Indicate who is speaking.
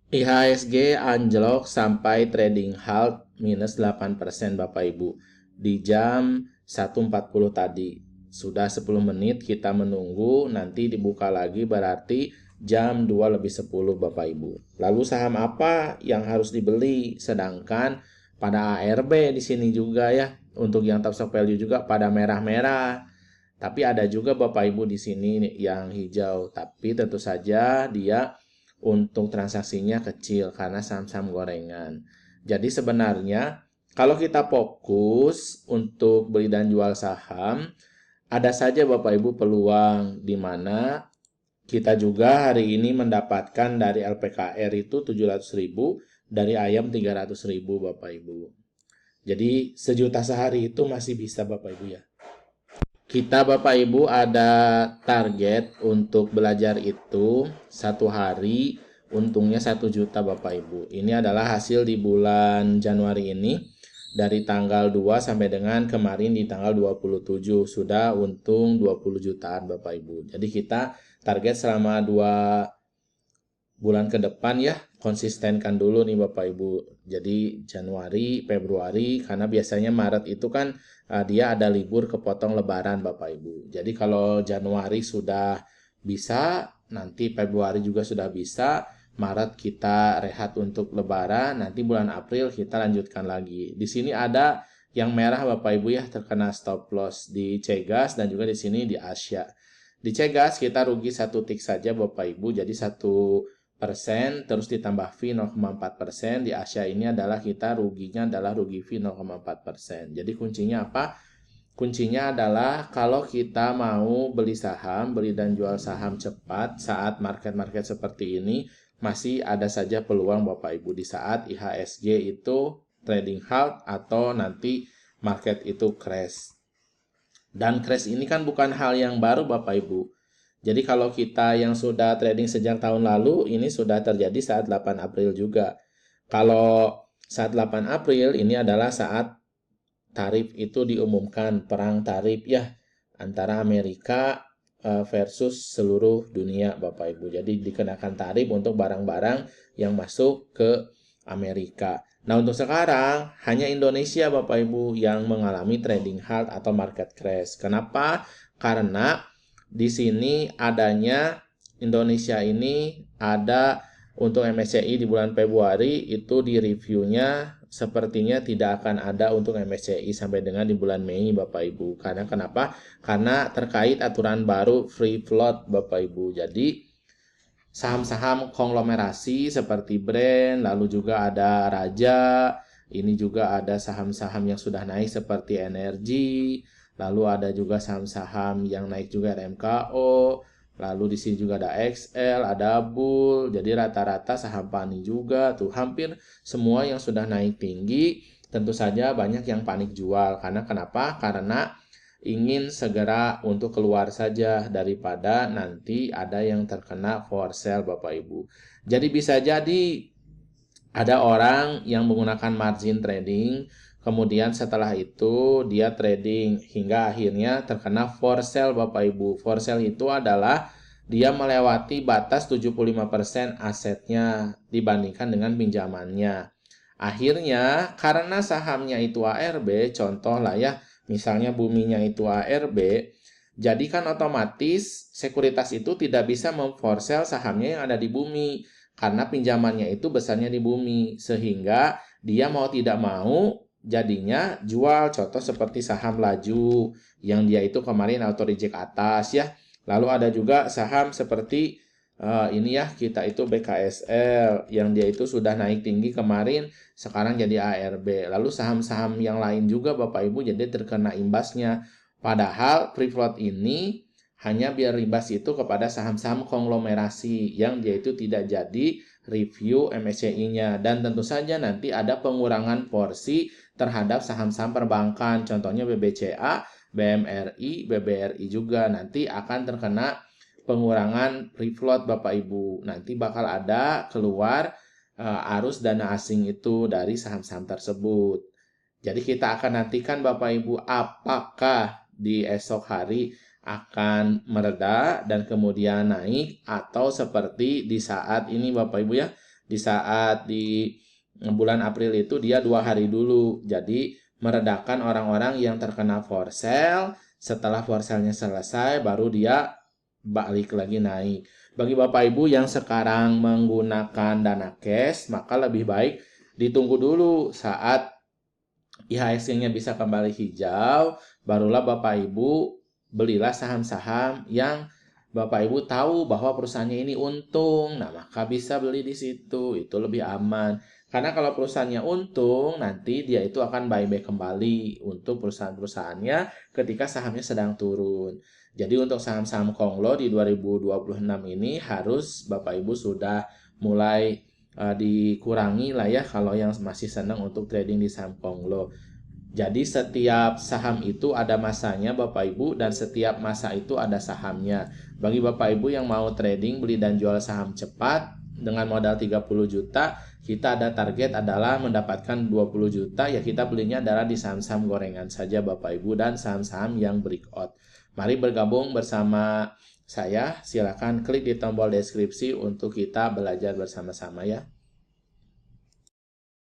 Speaker 1: IHSG anjlok sampai trading halt minus 8% Bapak Ibu di jam 1.40 tadi. Sudah 10 menit kita menunggu, nanti dibuka lagi berarti jam 2 lebih 10 Bapak Ibu. Lalu saham apa yang harus dibeli? Sedangkan pada ARB di sini juga ya, untuk yang top stock value juga pada merah-merah. Tapi ada juga Bapak Ibu di sini yang hijau, tapi tentu saja dia untuk transaksinya kecil karena saham-saham gorengan. Jadi sebenarnya kalau kita fokus untuk beli dan jual saham, ada saja Bapak Ibu peluang di mana kita juga hari ini mendapatkan dari LPKR itu 700.000, dari ayam 300.000 Bapak Ibu. Jadi sejuta sehari itu masih bisa Bapak Ibu ya. Kita Bapak Ibu ada target untuk belajar itu satu hari untungnya 1 juta Bapak Ibu. Ini adalah hasil di bulan Januari ini dari tanggal 2 sampai dengan kemarin di tanggal 27 sudah untung 20 jutaan Bapak Ibu. Jadi kita target selama 2 bulan ke depan ya, konsistenkan dulu nih Bapak Ibu. Jadi Januari, Februari, karena biasanya Maret itu kan dia ada libur kepotong Lebaran Bapak Ibu. Jadi kalau Januari sudah bisa, nanti Februari juga sudah bisa, Maret kita rehat untuk Lebaran, nanti bulan April kita lanjutkan lagi. Di sini ada yang merah Bapak Ibu ya, terkena stop loss di Cegas dan juga di sini di Asia. Di Cegas kita rugi 1 tick saja Bapak Ibu, jadi 1% terus ditambah fee 0,4%. Di Asia ini adalah kita ruginya adalah rugi fee 0,4%. Jadi kuncinya apa? Kuncinya adalah kalau kita mau beli saham, beli dan jual saham cepat saat market-market seperti ini, masih ada saja peluang Bapak Ibu di saat IHSG itu trading halt atau nanti market itu crash. Dan crash ini kan bukan hal yang baru Bapak Ibu. Jadi kalau kita yang sudah trading sejak tahun lalu, ini sudah terjadi saat 8 April juga. Kalau saat 8 April ini adalah saat tarif itu diumumkan, perang tarif ya antara Amerika versus seluruh dunia Bapak Ibu. Jadi dikenakan tarif untuk barang-barang yang masuk ke Amerika. Nah untuk sekarang hanya Indonesia Bapak Ibu yang mengalami trading halt atau market crash. Kenapa? Karena di sini adanya Indonesia ini ada untuk MSCI di bulan Februari itu di reviewnya sepertinya tidak akan ada untuk MSCI sampai dengan di bulan Mei Bapak Ibu. Karena kenapa? Karena terkait aturan baru free float Bapak Ibu. Jadi saham-saham konglomerasi seperti brand, lalu juga ada Raja, ini juga ada saham-saham yang sudah naik seperti energi, lalu ada juga saham-saham yang naik juga RMKO, lalu di sini juga ada XL, ada Bull, jadi rata-rata saham panik juga tuh hampir semua yang sudah naik tinggi, tentu saja banyak yang panik jual. Karena kenapa? Karena ingin segera untuk keluar saja daripada nanti ada yang terkena for sale Bapak Ibu. Jadi bisa jadi ada orang yang menggunakan margin trading, kemudian setelah itu dia trading hingga akhirnya terkena for sale Bapak Ibu. For sale itu adalah dia melewati batas 75% asetnya dibandingkan dengan pinjamannya. Akhirnya karena sahamnya itu ARB, contoh lah ya, misalnya buminya itu ARB, jadi kan otomatis sekuritas itu tidak bisa memforsel sahamnya yang ada di bumi karena pinjamannya itu besarnya di bumi, sehingga dia mau tidak mau jadinya jual. Contoh seperti saham laju yang dia itu kemarin auto reject atas ya. Lalu ada juga saham seperti ini ya, kita itu BKSL yang dia itu sudah naik tinggi kemarin, sekarang jadi ARB. Lalu saham-saham yang lain juga Bapak Ibu jadi terkena imbasnya. Padahal free float ini hanya biar imbas itu kepada saham-saham konglomerasi yang dia itu tidak jadi review MSCI-nya. Dan tentu saja nanti ada pengurangan porsi terhadap saham-saham perbankan. Contohnya BBCA, BMRI, BBRI juga nanti akan terkena pengurangan free float Bapak Ibu. Nanti bakal ada keluar arus dana asing itu dari saham-saham tersebut. Jadi kita akan nantikan Bapak Ibu apakah di esok hari akan mereda dan kemudian naik atau seperti di saat ini Bapak Ibu ya, Di saat di bulan April itu dia 2 hari dulu. Jadi meredakan orang-orang yang terkena for sale. Setelah for sale-nya selesai baru dia balik lagi naik. Bagi Bapak Ibu yang sekarang menggunakan dana cash, maka lebih baik ditunggu dulu saat IHSG-nya bisa kembali hijau, barulah Bapak Ibu belilah saham-saham yang Bapak Ibu tahu bahwa perusahaannya ini untung. Nah, maka bisa beli di situ. Itu lebih aman. Karena kalau perusahaannya untung, nanti dia itu akan buyback kembali untuk perusahaan-perusahaannya ketika sahamnya sedang turun. Jadi untuk saham-saham Konglo di 2026 ini harus Bapak Ibu sudah mulai dikurangi lah ya kalau yang masih senang untuk trading di saham Konglo. Jadi setiap saham itu ada masanya Bapak Ibu dan setiap masa itu ada sahamnya. Bagi Bapak Ibu yang mau trading beli dan jual saham cepat dengan modal 30 juta, kita ada target adalah mendapatkan 20 juta, ya kita belinya adalah di saham-saham gorengan saja Bapak Ibu dan saham-saham yang breakout. Mari bergabung bersama saya, silakan klik di tombol deskripsi untuk kita belajar bersama-sama ya.